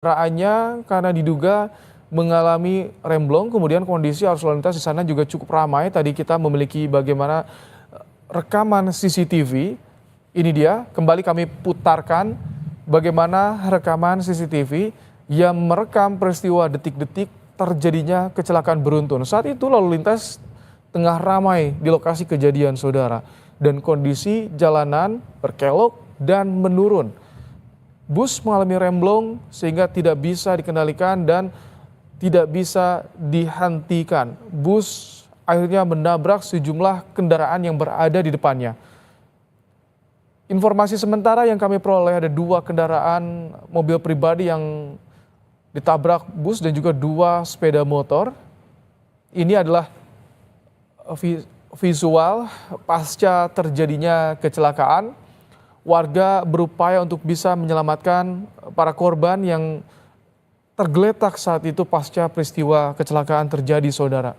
Kendaraannya karena diduga mengalami remblong, kemudian kondisi arus lalu lintas di sana juga cukup ramai. Tadi kita memiliki bagaimana rekaman CCTV. Ini dia, kembali kami putarkan bagaimana rekaman CCTV yang merekam peristiwa detik-detik terjadinya kecelakaan beruntun. Saat itu lalu lintas tengah ramai di lokasi kejadian, saudara. Dan kondisi jalanan berkelok dan menurun. Bus mengalami remblong sehingga tidak bisa dikendalikan dan tidak bisa dihentikan. Bus akhirnya menabrak sejumlah kendaraan yang berada di depannya. Informasi sementara yang kami peroleh ada 2 kendaraan mobil pribadi yang ditabrak bus dan juga 2 sepeda motor. Ini adalah visual pasca terjadinya kecelakaan. Warga berupaya untuk bisa menyelamatkan para korban yang tergeletak saat itu pasca peristiwa kecelakaan terjadi, saudara.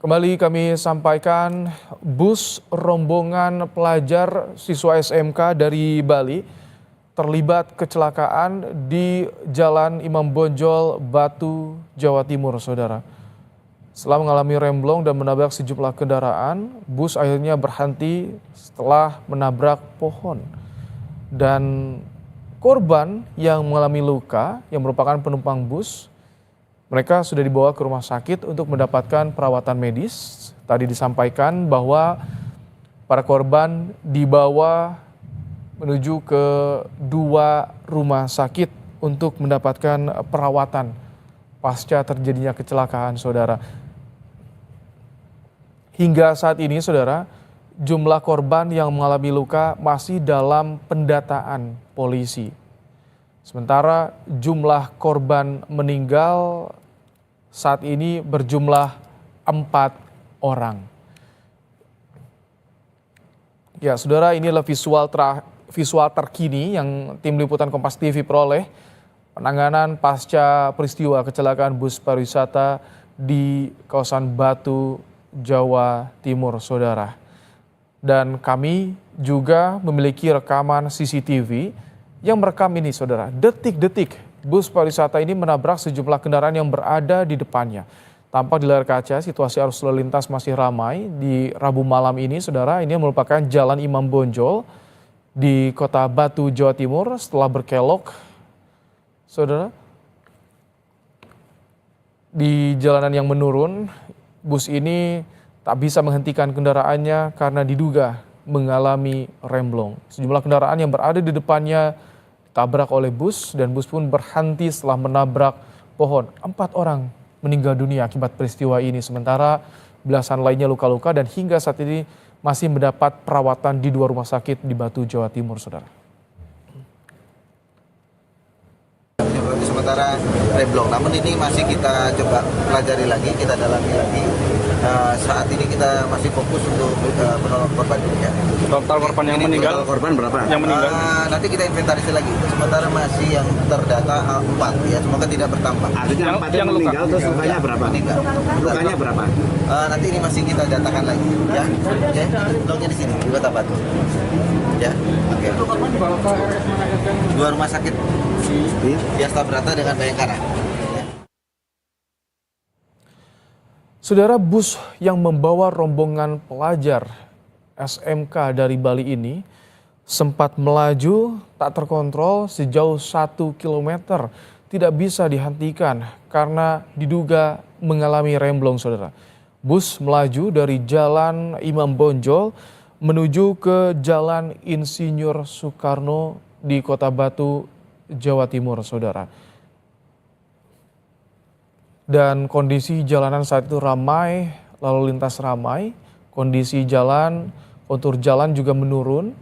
Kembali kami sampaikan, bus rombongan pelajar siswa SMK dari Bali terlibat kecelakaan di Jalan Imam Bonjol, Batu, Jawa Timur, saudara. Setelah mengalami remblong dan menabrak sejumlah kendaraan, bus akhirnya berhenti setelah menabrak pohon. Dan korban yang mengalami luka yang merupakan penumpang bus, mereka sudah dibawa ke rumah sakit untuk mendapatkan perawatan medis. Tadi disampaikan bahwa para korban dibawa menuju ke 2 rumah sakit untuk mendapatkan perawatan pasca terjadinya kecelakaan, saudara. Hingga saat ini, saudara, jumlah korban yang mengalami luka masih dalam pendataan polisi. Sementara jumlah korban meninggal saat ini berjumlah 4 orang. Ya, saudara, ini adalah visual terkini yang tim liputan Kompas TV peroleh. Penanganan pasca peristiwa kecelakaan bus pariwisata di kawasan Batu, Jawa Timur, saudara. Dan kami juga memiliki rekaman CCTV yang merekam ini, saudara. Detik-detik bus pariwisata ini menabrak sejumlah kendaraan yang berada di depannya. Tampak di layar kaca situasi arus lalu lintas masih ramai di Rabu malam ini, saudara. Ini merupakan Jalan Imam Bonjol di Kota Batu, Jawa Timur setelah berkelok, saudara. Di jalanan yang menurun, bus ini tak bisa menghentikan kendaraannya karena diduga mengalami remblong. Sejumlah kendaraan yang berada di depannya ditabrak oleh bus dan bus pun berhenti setelah menabrak pohon. 4 orang meninggal dunia akibat peristiwa ini, sementara belasan lainnya luka-luka dan hingga saat ini masih mendapat perawatan di 2 rumah sakit di Batu, Jawa Timur, saudara. Sementara remblong, namun ini masih kita coba pelajari lagi, kita dalami lagi. Saat ini kita masih fokus untuk menolong korban ya. Total korban yang meninggal? Total korban berapa? Yang meninggal? Nanti kita inventarisir lagi. Sementara masih yang terdata 4 ya, semoga tidak bertambah. Artinya 4 yang meninggal, terus lukanya berapa? Meninggal. Lukanya berapa? Nanti ini masih kita datakan lagi ya. Oke, bloknya di sini di Kota Batu. Ya, oke. 2 rumah sakit di Astabrata dengan Bayangkara. Saudara, bus yang membawa rombongan pelajar SMK dari Bali ini sempat melaju tak terkontrol sejauh 1 km, tidak bisa dihentikan karena diduga mengalami remblong, saudara. Bus melaju dari Jalan Imam Bonjol menuju ke Jalan Insinyur Soekarno di Kota Batu, Jawa Timur, saudara. Dan kondisi jalanan saat itu ramai, lalu lintas ramai, kondisi jalan, kontur jalan juga menurun.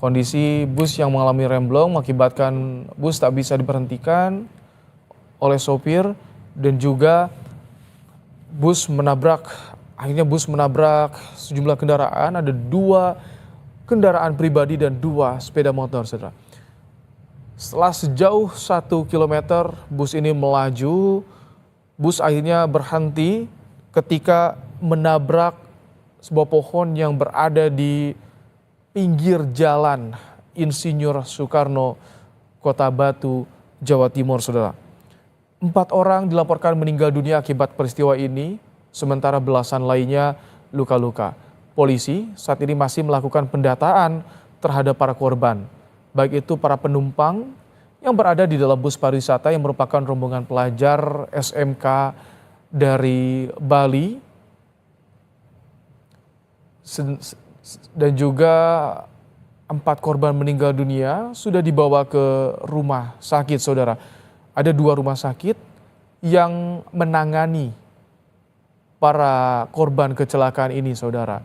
Kondisi bus yang mengalami remblong mengakibatkan bus tak bisa diberhentikan oleh sopir dan juga akhirnya bus menabrak sejumlah kendaraan, ada 2 kendaraan pribadi dan 2 sepeda motor, saudara. Setelah sejauh 1 km bus ini melaju, bus akhirnya berhenti ketika menabrak sebuah pohon yang berada di pinggir jalan Insinyur Soekarno, Kota Batu, Jawa Timur, saudara. 4 orang dilaporkan meninggal dunia akibat peristiwa ini, sementara belasan lainnya luka-luka. Polisi saat ini masih melakukan pendataan terhadap para korban, baik itu para penumpang yang berada di dalam bus pariwisata yang merupakan rombongan pelajar SMK dari Bali, dan juga 4 korban meninggal dunia sudah dibawa ke rumah sakit, saudara. Ada 2 rumah sakit yang menangani para korban kecelakaan ini, saudara.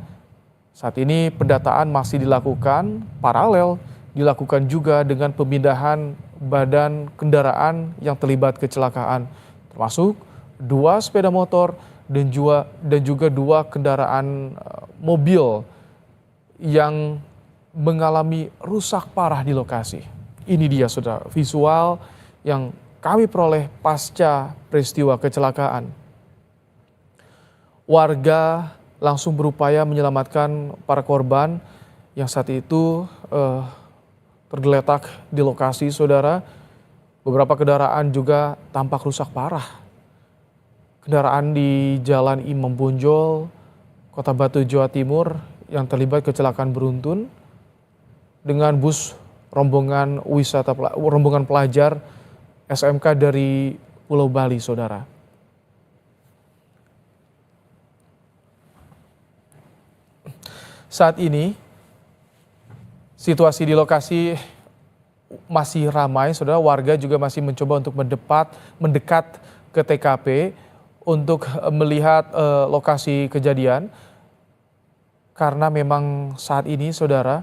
Saat ini pendataan masih dilakukan, paralel dilakukan juga dengan pemindahan badan kendaraan yang terlibat kecelakaan, termasuk 2 sepeda motor dan juga 2 kendaraan mobil yang mengalami rusak parah di lokasi. Ini dia, saudara, visual yang kami peroleh pasca peristiwa kecelakaan. Warga langsung berupaya menyelamatkan para korban yang saat itu tergeletak di lokasi, saudara. Beberapa kendaraan juga tampak rusak parah. Kendaraan di Jalan Imam Bonjol, Kota Batu, Jawa Timur yang terlibat kecelakaan beruntun dengan bus rombongan pelajar SMK dari Pulau Bali, saudara. Saat ini situasi di lokasi masih ramai, saudara. Warga juga masih mencoba untuk mendekat ke TKP untuk melihat lokasi kejadian, karena memang saat ini, saudara,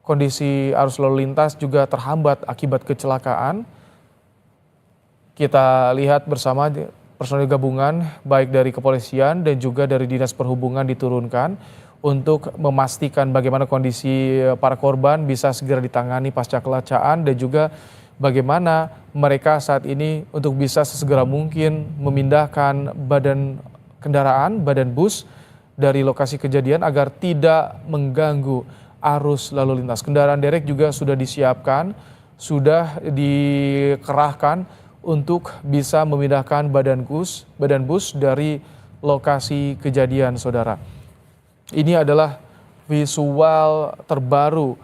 kondisi arus lalu lintas juga terhambat akibat kecelakaan. Kita lihat bersama personil gabungan baik dari kepolisian dan juga dari Dinas Perhubungan diturunkan untuk memastikan bagaimana kondisi para korban bisa segera ditangani pasca kecelakaan, dan juga bagaimana mereka saat ini untuk bisa sesegera mungkin memindahkan badan bus dari lokasi kejadian agar tidak mengganggu arus lalu lintas. Kendaraan derek juga sudah disiapkan, sudah dikerahkan untuk bisa memindahkan badan bus dari lokasi kejadian, saudara. Ini adalah visual terbaru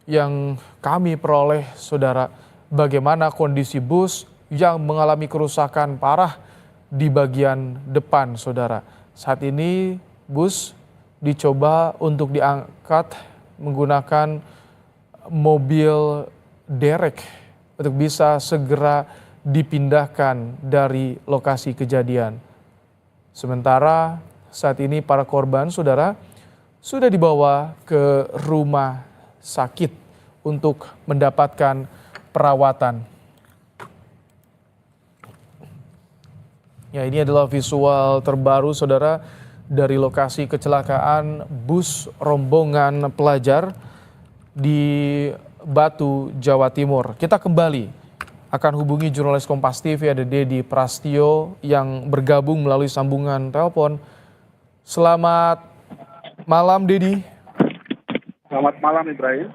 yang kami peroleh, saudara, bagaimana kondisi bus yang mengalami kerusakan parah di bagian depan, saudara. Saat ini bus dicoba untuk diangkat menggunakan mobil derek untuk bisa segera dipindahkan dari lokasi kejadian. Sementara saat ini para korban, saudara, sudah dibawa ke rumah sakit untuk mendapatkan perawatan. Ya, ini adalah visual terbaru, saudara, dari lokasi kecelakaan bus rombongan pelajar di Batu, Jawa Timur. Kita kembali akan hubungi jurnalis Kompas TV, ada Dedi Prastio yang bergabung melalui sambungan telepon. Selamat malam, Dedi. Selamat malam, Ibrahim.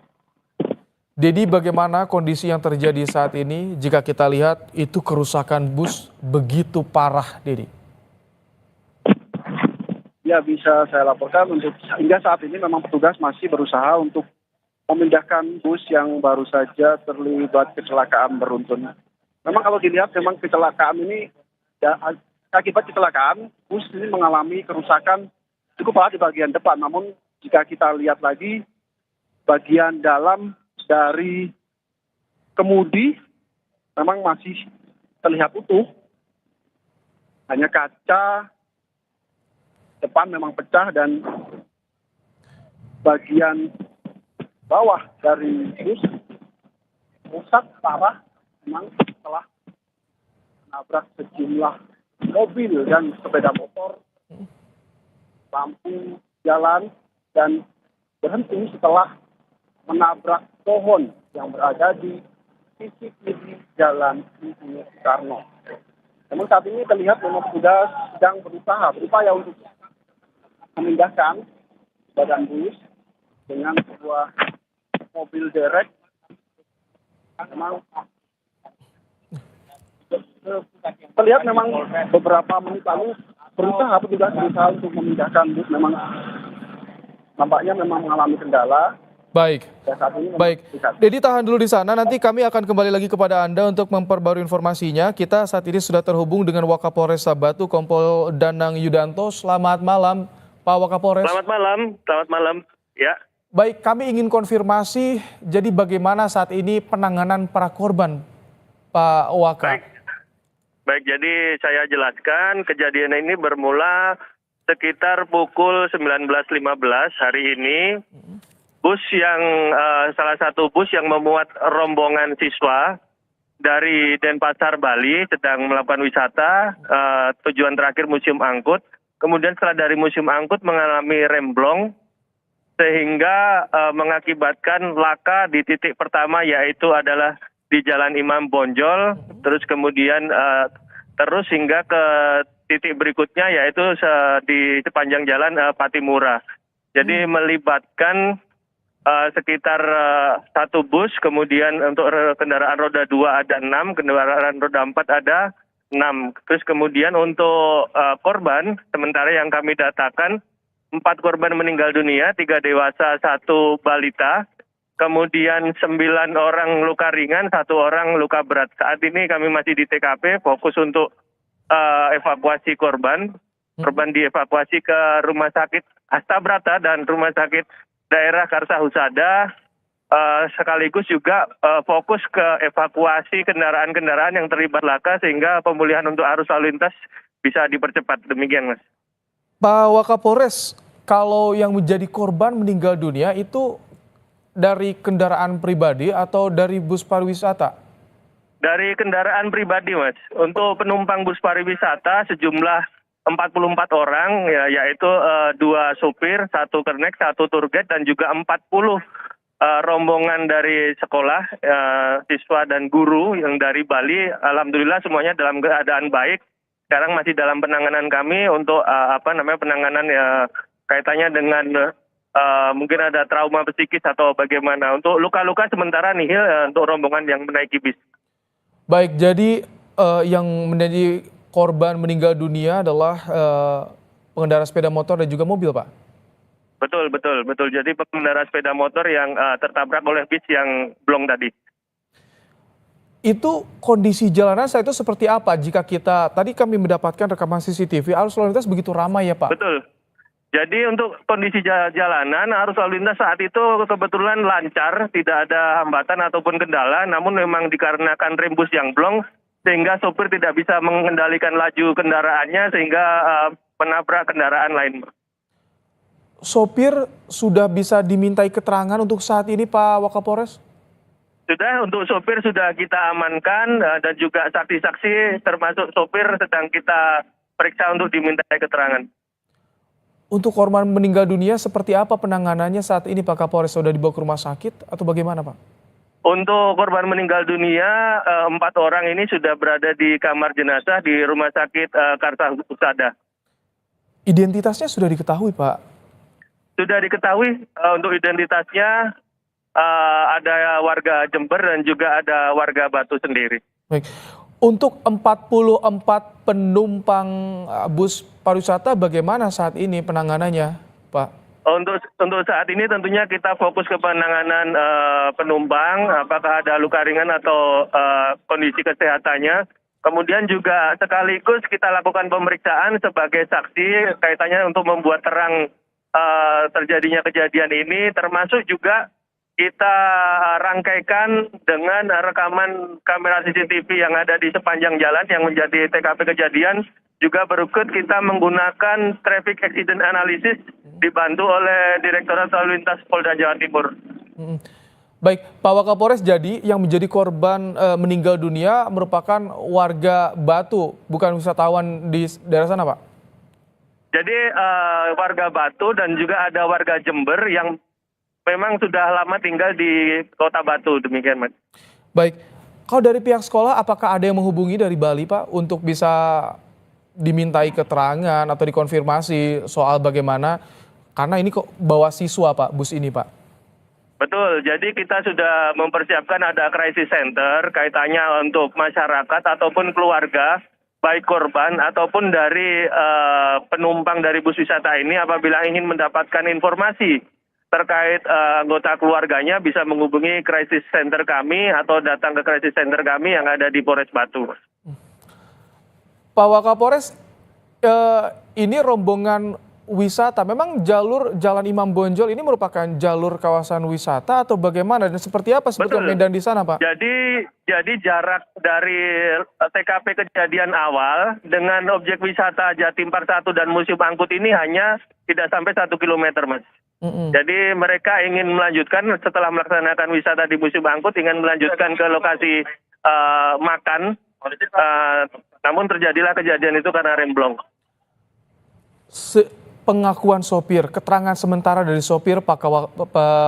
Dedi, bagaimana kondisi yang terjadi saat ini? Jika kita lihat itu kerusakan bus begitu parah, Dedi. Ya, bisa saya laporkan untuk hingga saat ini memang petugas masih berusaha untuk memindahkan bus yang baru saja terlibat kecelakaan beruntun. Memang kalau dilihat, memang kecelakaan ini, ya, akibat kecelakaan, bus ini mengalami kerusakan cukup parah di bagian depan. Namun jika kita lihat lagi, bagian dalam dari kemudi memang masih terlihat utuh. Hanya kaca depan memang pecah dan bagian bawah dari bus rusak parah, memang setelah menabrak sejumlah mobil dan sepeda motor, lampu jalan, dan berhenti setelah menabrak pohon yang berada di sisi kiri Jalan Insinyur Soekarno. Namun saat ini terlihat memang petugas sedang berupaya untuk memindahkan badan bus dengan sebuah mobil derek. Memang terlihat memang beberapa menit lalu petugas berusaha untuk memindahkan bus. Memang nampaknya memang mengalami kendala. Baik. Dan saat ini Baik, Dedi tahan dulu di sana, nanti kami akan kembali lagi kepada Anda untuk memperbarui informasinya. Kita saat ini sudah terhubung dengan Wakapolres Batu, Kompol Danang Yudanto. Selamat malam, Pak Wakapolres. Selamat malam, ya. Baik, kami ingin konfirmasi, jadi bagaimana saat ini penanganan para korban, Pak Waka? Baik, jadi saya jelaskan kejadian ini bermula sekitar pukul 19.15 hari ini. Bus yang salah satu bus yang memuat rombongan siswa dari Denpasar, Bali sedang melakukan wisata, tujuan terakhir Museum Angkut. Kemudian setelah dari Museum Angkut mengalami remblong sehingga mengakibatkan laka di titik pertama, yaitu adalah di Jalan Imam Bonjol, terus kemudian terus hingga ke titik berikutnya, yaitu di sepanjang Jalan Patimura. Jadi melibatkan sekitar satu bus, kemudian untuk kendaraan roda 2 ada 6, kendaraan roda 4 ada 6. Terus kemudian untuk korban, sementara yang kami datakan 4 korban meninggal dunia, 3 dewasa, 1 balita, kemudian 9 orang luka ringan, 1 orang luka berat. Saat ini kami masih di TKP, fokus untuk evakuasi korban. Korban dievakuasi ke Rumah Sakit Astabrata dan Rumah Sakit Daerah Karsa Husada, sekaligus juga fokus ke evakuasi kendaraan-kendaraan yang terlibat laka sehingga pemulihan untuk arus lalu lintas bisa dipercepat. Demikian, Mas. Pak Wakapolres, kalau yang menjadi korban meninggal dunia itu dari kendaraan pribadi atau dari bus pariwisata? Dari kendaraan pribadi, Mas. Untuk penumpang bus pariwisata sejumlah 44 orang, yaitu 2 supir, 1 kernek, 1 tour guide, dan juga 40 rombongan dari sekolah, siswa dan guru yang dari Bali. Alhamdulillah semuanya dalam keadaan baik. Sekarang masih dalam penanganan kami untuk penanganan kaitannya dengan mungkin ada trauma psikis atau bagaimana. Untuk luka-luka sementara nihil untuk rombongan yang menaiki bis. Baik, jadi yang menjadi korban meninggal dunia adalah pengendara sepeda motor dan juga mobil, Pak? Betul. Jadi pengendara sepeda motor yang tertabrak oleh bis yang blong tadi. Itu kondisi jalanan saat itu seperti apa jika tadi kami mendapatkan rekaman CCTV, arus lalu lintas begitu ramai ya, Pak? Betul. Jadi untuk kondisi jalanan, arus lalu lintas saat itu kebetulan lancar, tidak ada hambatan ataupun kendala, namun memang dikarenakan rem bus yang blong, sehingga sopir tidak bisa mengendalikan laju kendaraannya sehingga menabrak kendaraan lain. Sopir sudah bisa dimintai keterangan untuk saat ini, Pak Wakapolres? Sudah, untuk sopir sudah kita amankan dan juga saksi-saksi termasuk sopir sedang kita periksa untuk dimintai keterangan. Untuk korban meninggal dunia seperti apa penanganannya saat ini, Pak Kapolres? Sudah dibawa ke rumah sakit atau bagaimana, Pak? Untuk korban meninggal dunia, 4 orang ini sudah berada di kamar jenazah di Rumah Sakit Karsa Husada. Identitasnya sudah diketahui, Pak? Sudah diketahui untuk identitasnya ada warga Jember dan juga ada warga Batu sendiri. Baik. Untuk 44 penumpang bus pariwisata bagaimana saat ini penanganannya, Pak? Untuk saat ini tentunya kita fokus ke penanganan penumpang, apakah ada luka ringan atau kondisi kesehatannya. Kemudian juga sekaligus kita lakukan pemeriksaan sebagai saksi kaitannya untuk membuat terang terjadinya kejadian ini, termasuk juga kita rangkaikan dengan rekaman kamera CCTV yang ada di sepanjang jalan yang menjadi TKP kejadian. Juga berikut kita menggunakan traffic accident analysis dibantu oleh Direktorat Lalu Lintas Polda Jawa Timur. Baik, Pak Wakapolres, jadi yang menjadi korban meninggal dunia merupakan warga Batu, bukan wisatawan di daerah sana, Pak? Jadi warga Batu dan juga ada warga Jember yang memang sudah lama tinggal di Kota Batu, demikian, Mas. Baik, kalau dari pihak sekolah apakah ada yang menghubungi dari Bali, Pak, untuk bisa dimintai keterangan atau dikonfirmasi soal bagaimana Karena ini kok bawa siswa Pak, bus ini Pak. Betul, jadi kita sudah mempersiapkan ada crisis center kaitannya untuk masyarakat ataupun keluarga, baik korban ataupun dari penumpang dari bus wisata ini apabila ingin mendapatkan informasi terkait anggota keluarganya bisa menghubungi crisis center kami atau datang ke crisis center kami yang ada di Polres Batu. Pak Wakapolres, ini rombongan wisata, memang jalur Jalan Imam Bonjol ini merupakan jalur kawasan wisata atau bagaimana dan seperti apa sebetulnya medan di sana Pak? Jadi jarak dari TKP kejadian awal dengan objek wisata Jatim Park 1 dan Museum Angkut ini hanya tidak sampai 1 kilometer Mas. Jadi mereka ingin melanjutkan setelah melaksanakan wisata di Museum Angkut ingin melanjutkan ke lokasi makan, namun terjadilah kejadian itu karena remblong. Pengakuan sopir, keterangan sementara dari sopir Pak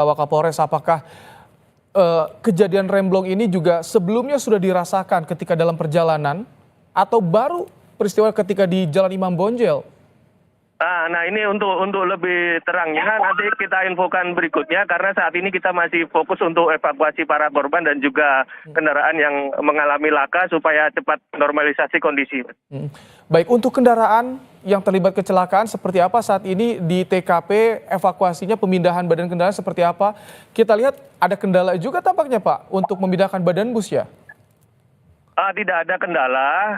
Wakapolres, apakah kejadian remblong ini juga sebelumnya sudah dirasakan ketika dalam perjalanan atau baru peristiwa ketika di Jalan Imam Bonjol? Nah ini untuk lebih terangnya nanti kita infokan berikutnya karena saat ini kita masih fokus untuk evakuasi para korban dan juga kendaraan yang mengalami laka supaya cepat normalisasi kondisi. Baik, untuk kendaraan yang terlibat kecelakaan seperti apa saat ini di TKP, evakuasinya, pemindahan badan kendaraan seperti apa? Kita lihat ada kendala juga tampaknya Pak untuk memindahkan badan bus ya? Tidak ada kendala.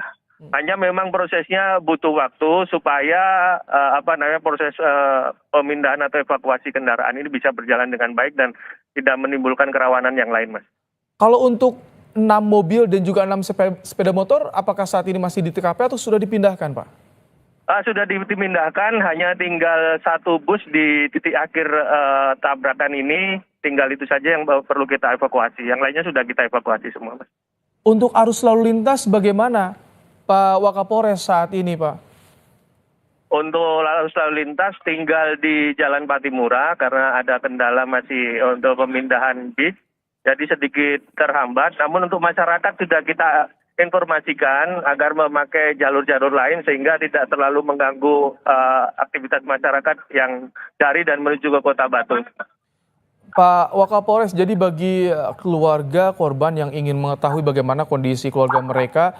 Hanya memang prosesnya butuh waktu supaya proses pemindahan atau evakuasi kendaraan ini bisa berjalan dengan baik dan tidak menimbulkan kerawanan yang lain, Mas. Kalau untuk 6 mobil dan juga 6 sepeda motor, apakah saat ini masih di TKP atau sudah dipindahkan, Pak? Sudah dipindahkan, hanya tinggal 1 bus di titik akhir tabrakan ini, tinggal itu saja yang perlu kita evakuasi. Yang lainnya sudah kita evakuasi semua, Mas. Untuk arus lalu lintas bagaimana Pak Wakapolres saat ini, Pak? Untuk arus lalu lintas tinggal di Jalan Patimura karena ada kendala masih untuk pemindahan bis, jadi sedikit terhambat. Namun untuk masyarakat sudah kita informasikan agar memakai jalur-jalur lain sehingga tidak terlalu mengganggu aktivitas masyarakat yang dari dan menuju ke Kota Batu. Pak Wakapolres, jadi bagi keluarga korban yang ingin mengetahui bagaimana kondisi keluarga mereka,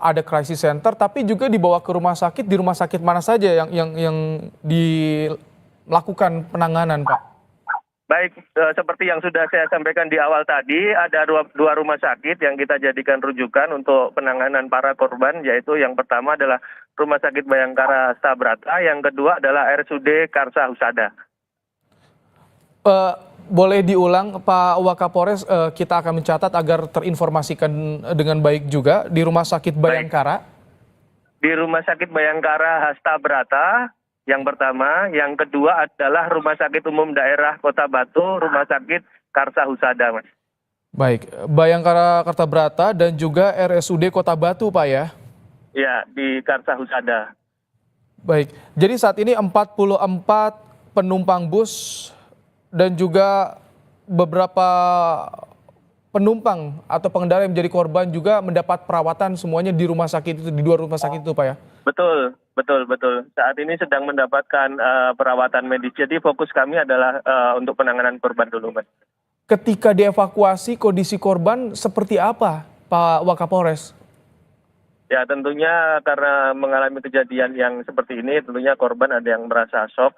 ada crisis center, tapi juga dibawa ke rumah sakit. Di rumah sakit mana saja yang dilakukan penanganan, Pak? Baik, seperti yang sudah saya sampaikan di awal tadi, ada dua rumah sakit yang kita jadikan rujukan untuk penanganan para korban, yaitu yang pertama adalah Rumah Sakit Bayangkara Stabrata, yang kedua adalah RSUD Karsa Husada. Boleh diulang Pak Wakapolres, kita akan mencatat agar terinformasikan dengan baik juga di Rumah Sakit Bayangkara. Di Rumah Sakit Bayangkara Hasta Brata yang pertama, yang kedua adalah Rumah Sakit Umum Daerah Kota Batu, Rumah Sakit Karsa Husada, Mas. Baik, Bayangkara Kartabrata dan juga RSUD Kota Batu, Pak ya? Ya, di Karsa Husada. Baik, jadi saat ini 44 penumpang bus dan juga beberapa penumpang atau pengendara yang menjadi korban juga mendapat perawatan semuanya di rumah sakit itu, di 2 rumah sakit itu, Pak ya? Betul. Saat ini sedang mendapatkan perawatan medis. Jadi fokus kami adalah untuk penanganan korban dulu, Mas. Ketika dievakuasi, kondisi korban seperti apa, Pak Wakapolres? Ya, tentunya karena mengalami kejadian yang seperti ini, tentunya korban ada yang merasa shock.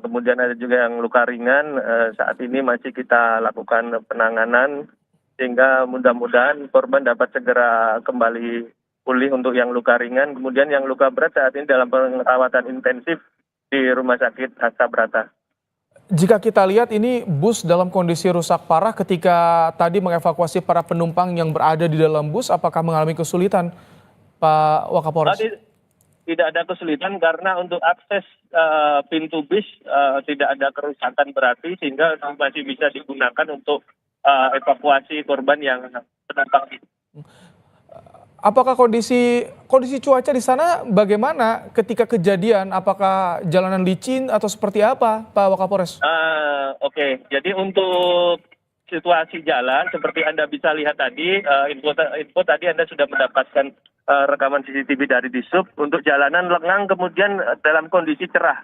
Kemudian ada juga yang luka ringan. Saat ini masih kita lakukan penanganan sehingga mudah-mudahan korban dapat segera kembali pulih untuk yang luka ringan. Kemudian yang luka berat saat ini dalam perawatan intensif di Rumah Sakit Hasta Brata. Jika kita lihat ini bus dalam kondisi rusak parah, ketika tadi mengevakuasi para penumpang yang berada di dalam bus, apakah mengalami kesulitan, Pak Wakapolres? Tidak ada kesulitan karena untuk akses pintu bis tidak ada kerusakan berarti sehingga masih bisa digunakan untuk evakuasi korban yang penumpang. Apakah kondisi cuaca di sana bagaimana ketika kejadian? Apakah jalanan licin atau seperti apa, Pak Wakapolres? Oke. Jadi untuk situasi jalan seperti Anda bisa lihat tadi, info tadi Anda sudah mendapatkan rekaman CCTV dari Disub. Untuk jalanan lengang kemudian dalam kondisi cerah.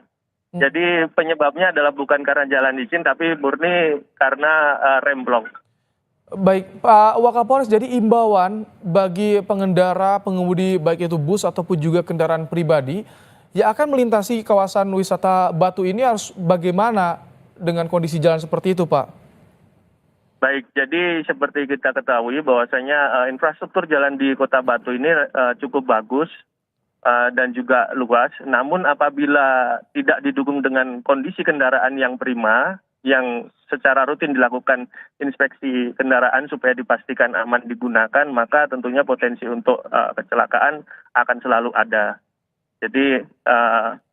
Jadi penyebabnya adalah bukan karena jalan licin, tapi murni karena remblong. Baik, Pak Wakapolres, jadi imbauan bagi pengendara, pengemudi baik itu bus ataupun juga kendaraan pribadi yang akan melintasi kawasan wisata Batu ini harus bagaimana dengan kondisi jalan seperti itu, Pak? Baik, jadi seperti kita ketahui bahwasanya infrastruktur jalan di Kota Batu ini cukup bagus dan juga luas. Namun apabila tidak didukung dengan kondisi kendaraan yang prima, yang secara rutin dilakukan inspeksi kendaraan supaya dipastikan aman digunakan, maka tentunya potensi untuk kecelakaan akan selalu ada. Jadi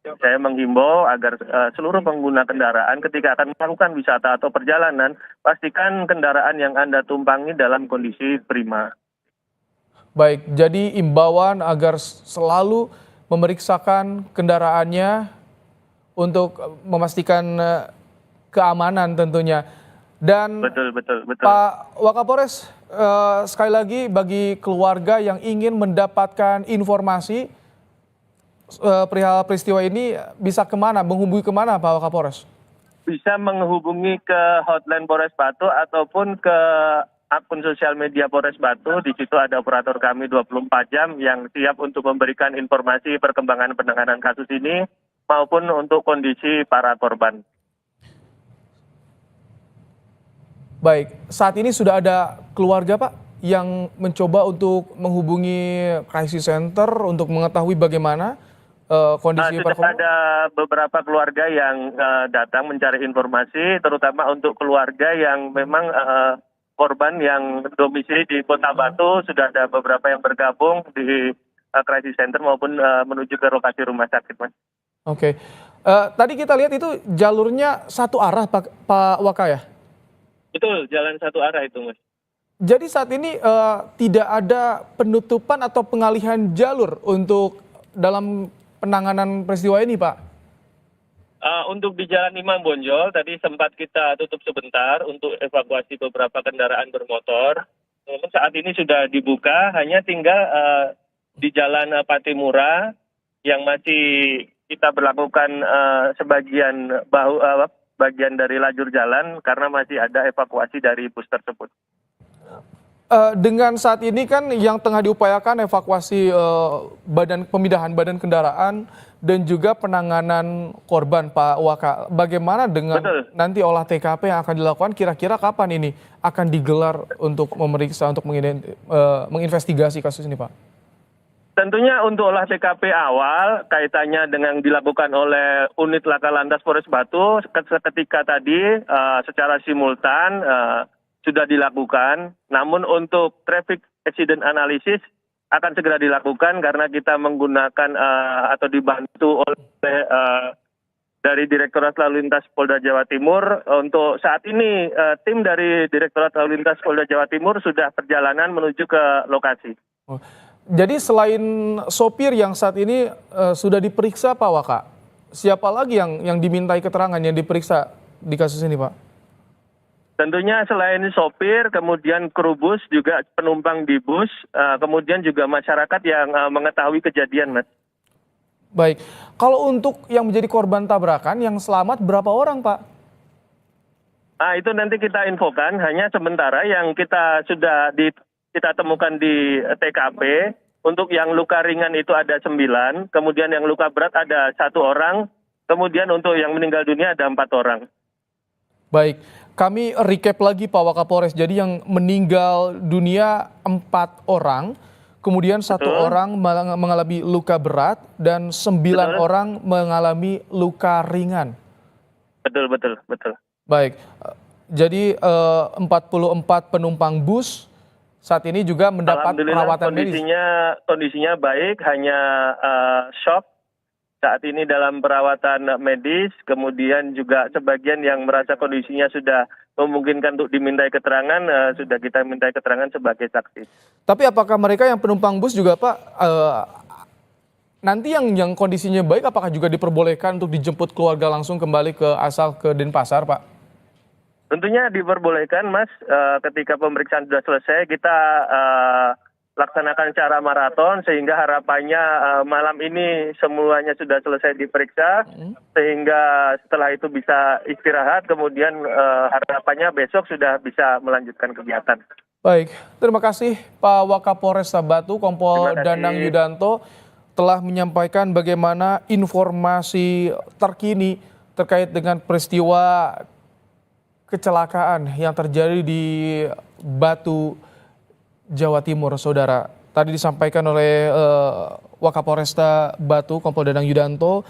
saya menghimbau agar seluruh pengguna kendaraan ketika akan melakukan wisata atau perjalanan, pastikan kendaraan yang Anda tumpangi dalam kondisi prima. Baik, jadi imbauan agar selalu memeriksakan kendaraannya untuk memastikan keamanan tentunya. Dan Betul. Pak Wakapolres, sekali lagi bagi keluarga yang ingin mendapatkan informasi perihal peristiwa ini bisa kemana, menghubungi kemana Pak Wakapolres? Bisa menghubungi ke hotline Polres Batu ataupun ke akun sosial media Polres Batu. Di situ ada operator kami 24 jam yang siap untuk memberikan informasi perkembangan penanganan kasus ini maupun untuk kondisi para korban. Baik, saat ini sudah ada keluarga Pak yang mencoba untuk menghubungi crisis center untuk mengetahui bagaimana kondisi Sudah ada beberapa keluarga yang datang mencari informasi, terutama untuk keluarga yang memang korban yang domisili di Kota Batu. Sudah ada beberapa yang bergabung di crisis center maupun menuju ke lokasi rumah sakit, Mas. Oke, tadi kita lihat itu jalurnya satu arah Pak Waka ya? Betul, jalan satu arah itu, Mas. Jadi saat ini tidak ada penutupan atau pengalihan jalur untuk dalam penanganan peristiwa ini, Pak? Untuk di Jalan Imam Bonjol, tadi sempat kita tutup sebentar untuk evakuasi beberapa kendaraan bermotor. Namun saat ini sudah dibuka, hanya tinggal di Jalan Patimura yang masih kita berlakukan sebagian bagian dari lajur jalan karena masih ada evakuasi dari bus tersebut. Dengan saat ini kan yang tengah diupayakan evakuasi pemindahan badan kendaraan dan juga penanganan korban, Pak Waka. Bagaimana dengan nanti olah TKP yang akan dilakukan, kira-kira kapan ini akan digelar untuk memeriksa, untuk menginvestigasi kasus ini, Pak? Tentunya untuk olah TKP awal kaitannya dengan dilakukan oleh unit Laka Lantas Polres Batu ketika tadi secara simultan sudah dilakukan. Namun untuk traffic accident analysis akan segera dilakukan karena kita menggunakan atau dibantu oleh dari Direktorat Lalu Lintas Polda Jawa Timur. Untuk saat ini tim dari Direktorat Lalu Lintas Polda Jawa Timur sudah perjalanan menuju ke lokasi. Jadi selain sopir yang saat ini sudah diperiksa, Pak Waka, siapa lagi yang dimintai keterangan, yang diperiksa di kasus ini, Pak? Tentunya selain sopir, kemudian kru bus, juga penumpang di bus, kemudian juga masyarakat yang mengetahui kejadian, Mas. Baik, kalau untuk yang menjadi korban tabrakan, yang selamat berapa orang, Pak? Itu nanti kita infokan, hanya sementara yang kita sudah kita temukan di TKP. Untuk yang luka ringan itu ada 9, kemudian yang luka berat ada 1 orang, kemudian untuk yang meninggal dunia ada 4 orang. Baik, kami recap lagi Pak Wakapolres. Jadi yang meninggal dunia 4 orang, kemudian 1 orang mengalami luka berat dan 9 orang mengalami luka ringan. Betul. Baik, jadi 44 penumpang bus saat ini juga mendapat perawatan medis. Kondisinya baik, hanya shock saat ini dalam perawatan medis. Kemudian juga sebagian yang merasa kondisinya sudah memungkinkan untuk dimintai keterangan, sudah kita mintai keterangan sebagai saksi. Tapi apakah mereka yang penumpang bus juga, Pak, nanti yang kondisinya baik, apakah juga diperbolehkan untuk dijemput keluarga langsung kembali ke asal ke Denpasar, Pak? Tentunya diperbolehkan, Mas. Ketika pemeriksaan sudah selesai, kita laksanakan secara maraton sehingga harapannya malam ini semuanya sudah selesai diperiksa sehingga setelah itu bisa istirahat, kemudian harapannya besok sudah bisa melanjutkan kegiatan. Baik, terima kasih Pak Wakapolresta Batu Kompol Terima kasih. Danang Yudanto telah menyampaikan bagaimana informasi terkini terkait dengan peristiwa kecelakaan yang terjadi di Batu, Jawa Timur, saudara. Tadi disampaikan oleh Wakapolresta Batu Kompol Danang Yudanto